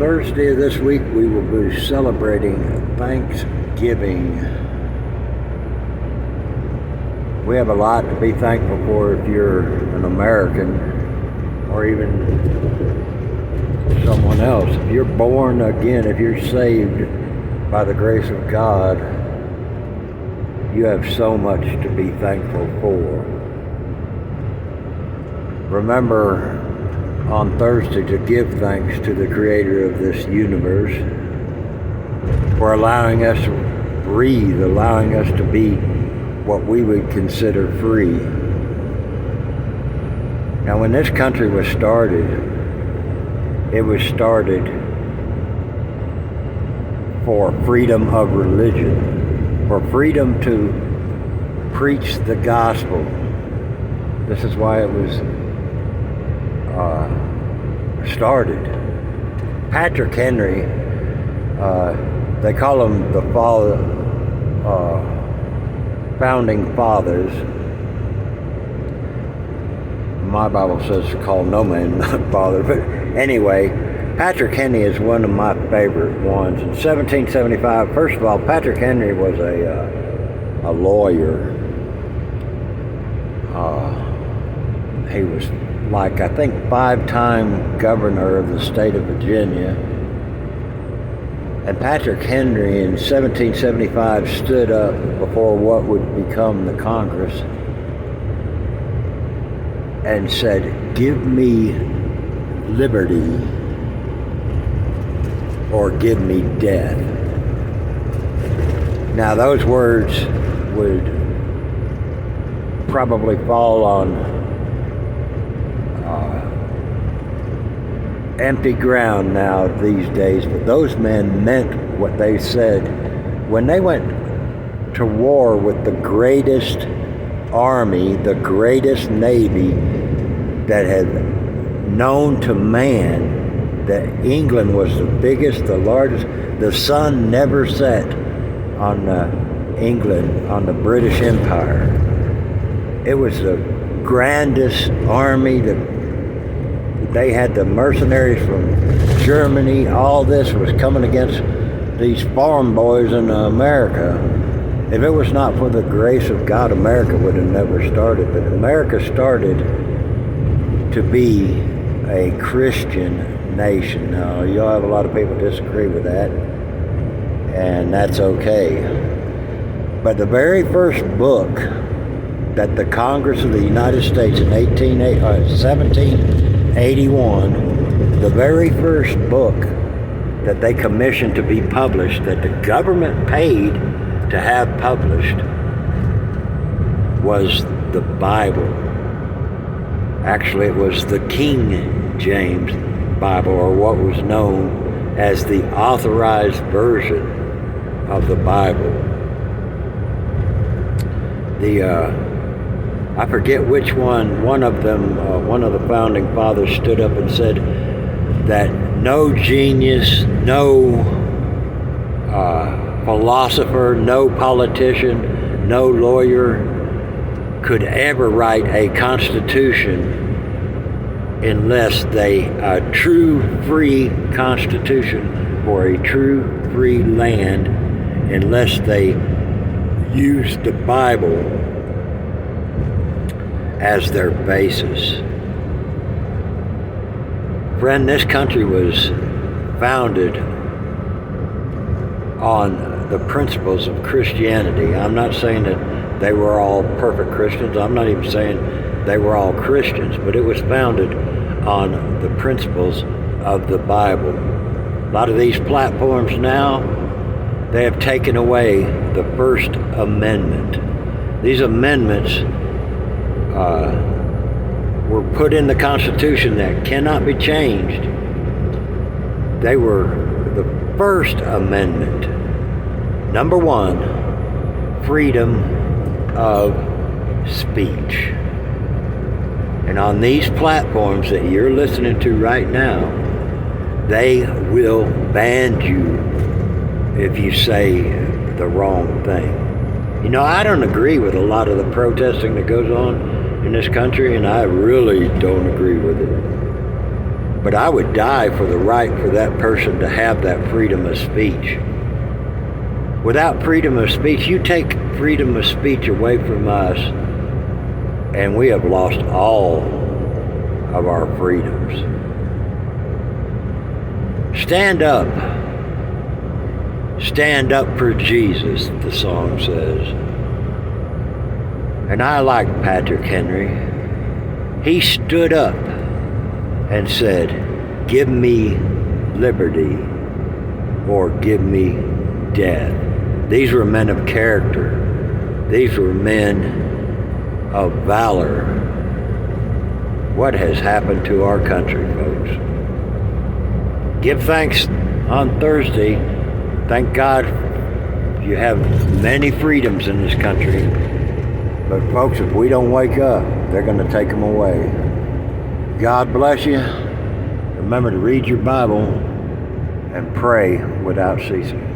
Thursday of this week, we will be celebrating Thanksgiving. We have a lot to be thankful for if you're an American or even someone else. If you're born again, if you're saved by the grace of God, you have so much to be thankful for. Remember on Thursday to give thanks to the Creator of this universe for allowing us to breathe, allowing us to be what we would consider free. Now, when this country was started, it was started for freedom of religion, for freedom to preach the gospel. This is why it was started. Patrick Henry, they call him the founding fathers. My Bible says to call no man father, but anyway, Patrick Henry is one of my favorite ones. In 1775, first of all, Patrick Henry was a lawyer. He was I think 5-time governor of the state of Virginia. And Patrick Henry in 1775 stood up before what would become the Congress and said, "Give me liberty or give me death." Now those words would probably fall on empty ground now these days, but those men meant what they said when they went to war with the greatest army, the greatest navy that had known to man. That England was the biggest, the largest. The sun never set on England, on the British Empire. It was the grandest army. They had the mercenaries from Germany. All this was coming against these farm boys in America. If it was not for the grace of God, America would have never started. But America started to be a Christian nation. Now, you'll have a lot of people disagree with that, and that's okay. But the very first book that the Congress of the United States in 1781, the very first book that they commissioned to be published, that the government paid to have published, was the Bible. Actually, it was the King James Bible, or what was known as the authorized version of the Bible. I forget which one of them, one of the founding fathers stood up and said that no genius, no philosopher, no politician, no lawyer could ever write a constitution unless a true free constitution for a true free land, unless they used the Bible as their basis. Friend, this country was founded on the principles of Christianity. I'm not saying that they were all perfect Christians. I'm not even saying they were all Christians, but it was founded on the principles of the Bible. A lot of these platforms now, they have taken away the First Amendment. These amendments were put in the Constitution that cannot be changed. They were the First Amendment. Number one, freedom of speech. And on these platforms that you're listening to right now, they will ban you if you say the wrong thing. You know, I don't agree with a lot of the protesting that goes on in this country, and I really don't agree with it. But I would die for the right for that person to have that freedom of speech. Without freedom of speech, you take freedom of speech away from us, and we have lost all of our freedoms. Stand up. Stand up for Jesus, the song says. And I like Patrick Henry. He stood up and said, give me liberty or give me death. These were men of character. These were men of valor. What has happened to our country, folks? Give thanks on Thursday. Thank God you have many freedoms in this country. But folks, if we don't wake up, they're going to take them away. God bless you. Remember to read your Bible and pray without ceasing.